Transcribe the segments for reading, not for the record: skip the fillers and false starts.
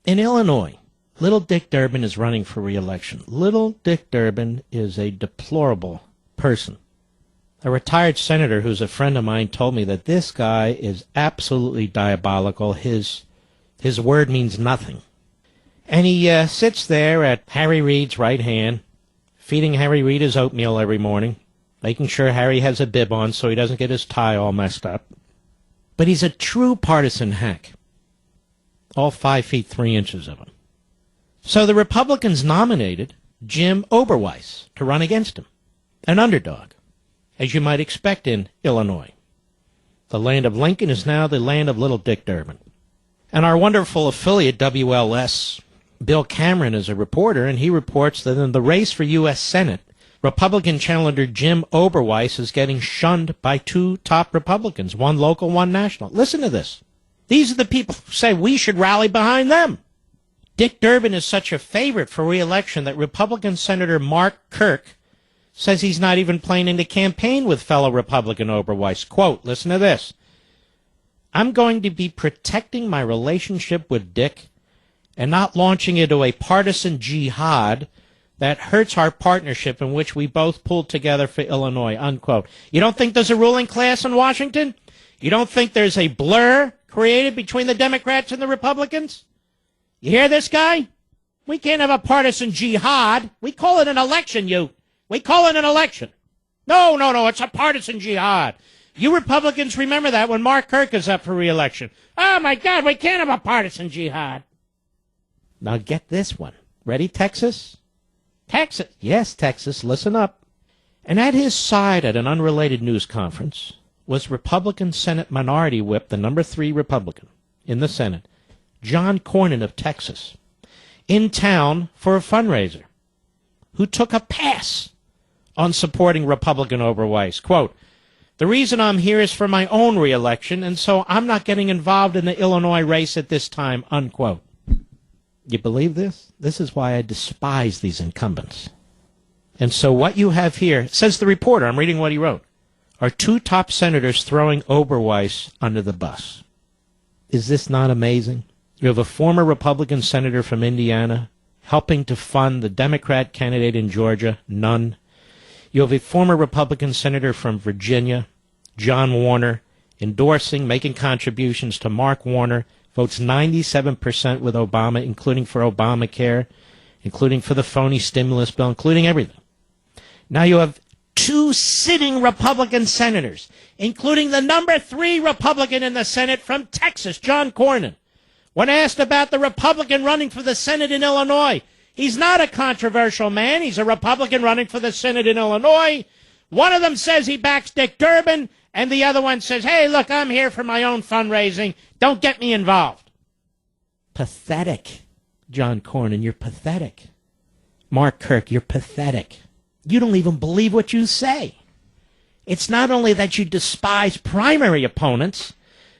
In Illinois, little Dick Durbin is running for re-election. Little Dick Durbin is a deplorable person. A retired senator who's a friend of mine told me that this guy is absolutely diabolical. His word means nothing. And he sits there at Harry Reid's right hand, feeding Harry Reid his oatmeal every morning, making sure Harry has a bib on so he doesn't get his tie all messed up. But he's a true partisan hack. All 5 feet 3 inches of him. So the Republicans nominated Jim Oberweis to run against him, an underdog, as you might expect in Illinois. The land of Lincoln is now the land of little Dick Durbin. And our wonderful affiliate, WLS, Bill Cameron, is a reporter, and he reports that in the race for U.S. Senate, Republican challenger Jim Oberweis is getting shunned by 2 top Republicans, one local, one national. Listen to this. These are the people who say we should rally behind them. Dick Durbin is such a favorite for re-election that Republican Senator Mark Kirk says he's not even planning to campaign with fellow Republican Oberweis. Quote, listen to this. I'm going to be protecting my relationship with Dick and not launching into a partisan jihad that hurts our partnership in which we both pulled together for Illinois, unquote. You don't think there's a ruling class in Washington? You don't think there's a blur created between the Democrats and the Republicans? You hear this guy? We can't have a partisan jihad. We call it an election, We call it an election. No, it's a partisan jihad. You Republicans remember that when Mark Kirk is up for re-election. Oh, my God, we can't have a partisan jihad. Now get this one. Ready, Texas? Texas. Yes, Texas, listen up. And at his side at an unrelated news conference was Republican Senate Minority Whip, the number 3 Republican in the Senate, John Cornyn of Texas, in town for a fundraiser, who took a pass on supporting Republican Oberweis. Quote, the reason I'm here is for my own re-election, and so I'm not getting involved in the Illinois race at this time, unquote. You believe this? This is why I despise these incumbents. And so what you have here, says the reporter, I'm reading what he wrote, are 2 top senators throwing Oberweis under the bus. Is this not amazing? You have a former Republican senator from Indiana helping to fund the Democrat candidate in Georgia, none. You have a former Republican senator from Virginia, John Warner, endorsing, making contributions to Mark Warner, votes 97% with Obama, including for Obamacare, including for the phony stimulus bill, including everything. Now you have 2 sitting Republican senators, including the number 3 Republican in the Senate from Texas, John Cornyn. When asked about the Republican running for the Senate in Illinois, he's not a controversial man. He's a Republican running for the Senate in Illinois. One of them says he backs Dick Durbin, and the other one says, hey, look, I'm here for my own fundraising. Don't get me involved. Pathetic, John Cornyn. You're pathetic. Mark Kirk, you're pathetic. You don't even believe what you say. It's not only that you despise primary opponents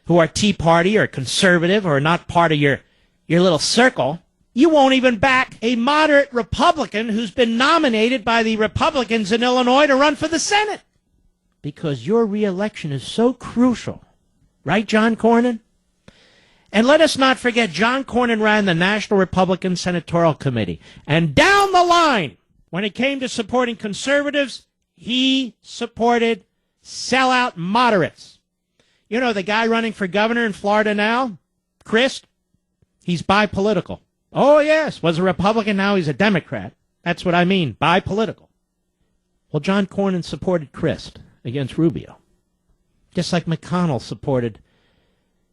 who are Tea Party or conservative or not part of your little circle. You won't even back a moderate Republican who's been nominated by the Republicans in Illinois to run for the Senate. Because your re-election is so crucial. Right, John Cornyn? And let us not forget, John Cornyn ran the National Republican Senatorial Committee. And down the line, when it came to supporting conservatives, he supported sellout moderates. You know, the guy running for governor in Florida now, Crist, he's bipolitical. Oh, yes, was a Republican, now he's a Democrat. That's what I mean, bipolitical. Well, John Cornyn supported Crist against Rubio, just like McConnell supported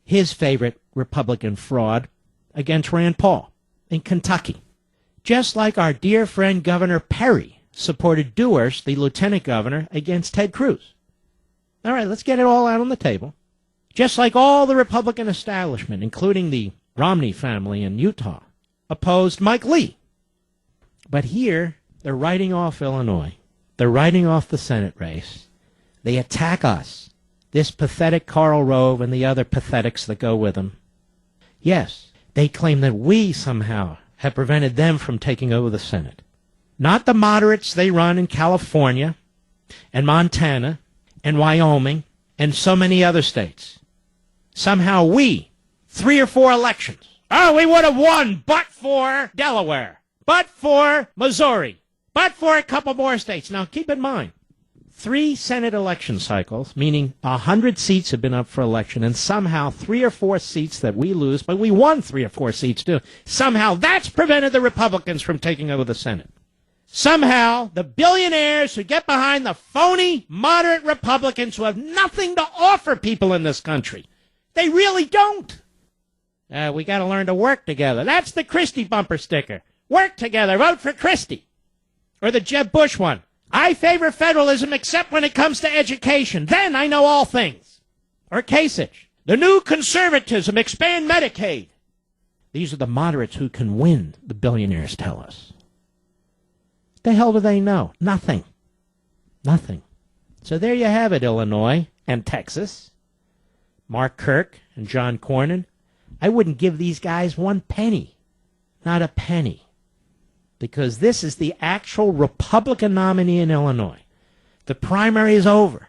his favorite Republican fraud against Rand Paul in Kentucky. Just like our dear friend Governor Perry supported Dewhurst, the lieutenant governor, against Ted Cruz. All right, let's get it all out on the table. Just like all the Republican establishment, including the Romney family in Utah, opposed Mike Lee. But here, they're writing off Illinois. They're writing off the Senate race. They attack us, this pathetic Karl Rove and the other pathetics that go with him. Yes, they claim that we somehow have prevented them from taking over the Senate. Not the moderates they run in California and Montana and Wyoming and so many other states. Somehow we, 3 or 4 elections, Oh, we would have won but for Delaware, but for Missouri, but for a couple more states. Now, keep in mind, 3 Senate election cycles, meaning 100 seats have been up for election, and somehow 3 or 4 seats that we lose, but we won 3 or 4 seats too. Somehow that's prevented the Republicans from taking over the Senate. Somehow the billionaires who get behind the phony, moderate Republicans who have nothing to offer people in this country, they really don't. We got to learn to work together. That's the Christie bumper sticker. Work together. Vote for Christie. Or the Jeb Bush one. I favor federalism except when it comes to education. Then I know all things. Or Kasich. The new conservatism. Expand Medicaid. These are the moderates who can win, the billionaires tell us. The hell do they know? Nothing. Nothing. So there you have it, Illinois and Texas. Mark Kirk and John Cornyn. I wouldn't give these guys 1 penny. Not a penny. Because this is the actual Republican nominee in Illinois. The primary is over.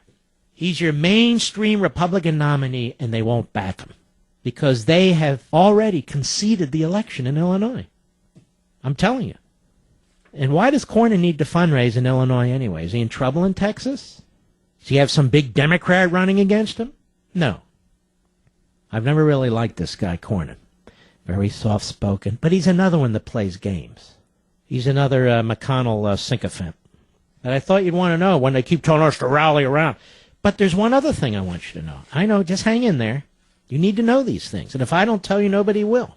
He's your mainstream Republican nominee, and they won't back him. Because they have already conceded the election in Illinois. I'm telling you. And why does Cornyn need to fundraise in Illinois anyway? Is he in trouble in Texas? Does he have some big Democrat running against him? No. I've never really liked this guy, Cornyn. Very soft-spoken. But he's another one that plays games. He's another McConnell sycophant. And I thought you'd want to know when they keep telling us to rally around. But there's one other thing I want you to know. I know, just hang in there. You need to know these things. And if I don't tell you, nobody will.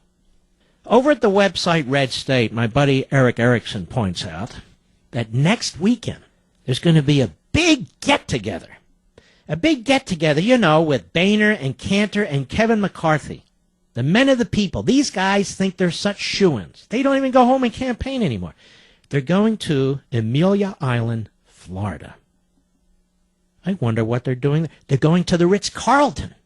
Over at the website Red State, my buddy Eric Erickson points out that next weekend there's going to be a big get-together. A big get-together, you know, with Boehner and Cantor and Kevin McCarthy. The men of the people. These guys think they're such shoo-ins. They don't even go home and campaign anymore. They're going to Amelia Island, Florida. I wonder what they're doing there. They're going to the Ritz-Carlton.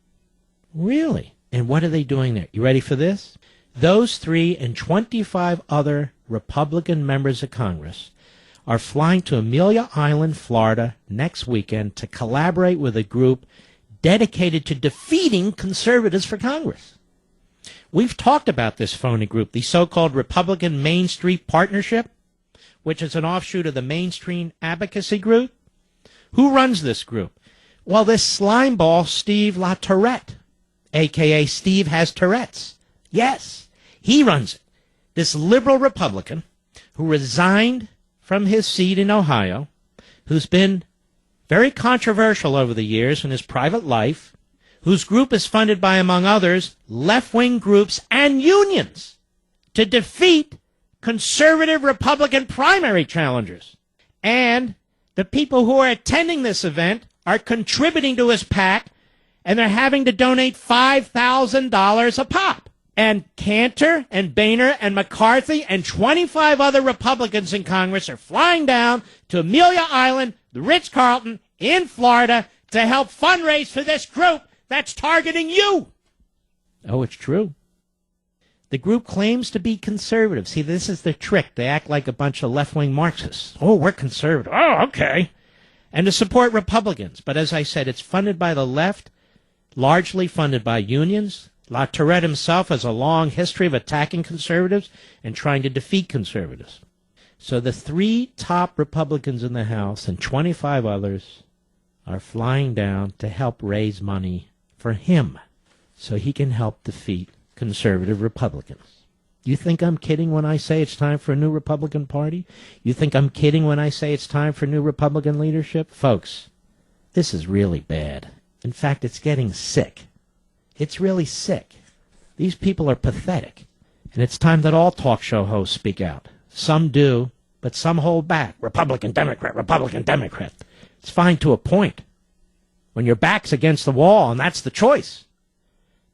Really? And what are they doing there? You ready for this? Those 3 and 25 other Republican members of Congress are flying to Amelia Island, Florida next weekend to collaborate with a group dedicated to defeating conservatives for Congress. We've talked about this phony group, the so-called Republican Main Street Partnership, which is an offshoot of the Main Street Advocacy Group. Who runs this group? Well, this slimeball Steve LaTourette, a.k.a. Steve has Tourette's. Yes, he runs it. This liberal Republican who resigned from his seat in Ohio, who's been very controversial over the years in his private life, whose group is funded by, among others, left-wing groups and unions to defeat conservative Republican primary challengers. And the people who are attending this event are contributing to his PAC, and they're having to donate $5,000 a pop. And Cantor and Boehner and McCarthy and 25 other Republicans in Congress are flying down to Amelia Island, the Ritz-Carlton in Florida, to help fundraise for this group that's targeting you. Oh, it's true. The group claims to be conservative. See, this is the trick. They act like a bunch of left-wing Marxists. Oh, we're conservative. Oh, okay. And to support Republicans. But as I said, it's funded by the left, largely funded by unions. LaTourette himself has a long history of attacking conservatives and trying to defeat conservatives. So the 3 top Republicans in the House and 25 others are flying down to help raise money for him so he can help defeat conservative Republicans. You think I'm kidding when I say it's time for a new Republican Party? You think I'm kidding when I say it's time for new Republican leadership? Folks, this is really bad. In fact, it's getting sick. It's really sick. These people are pathetic. And it's time that all talk show hosts speak out. Some do, but some hold back. Republican, Democrat, Republican, Democrat. It's fine to a point. When your back's against the wall, and that's the choice.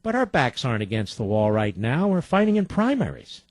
But our backs aren't against the wall right now. We're fighting in primaries.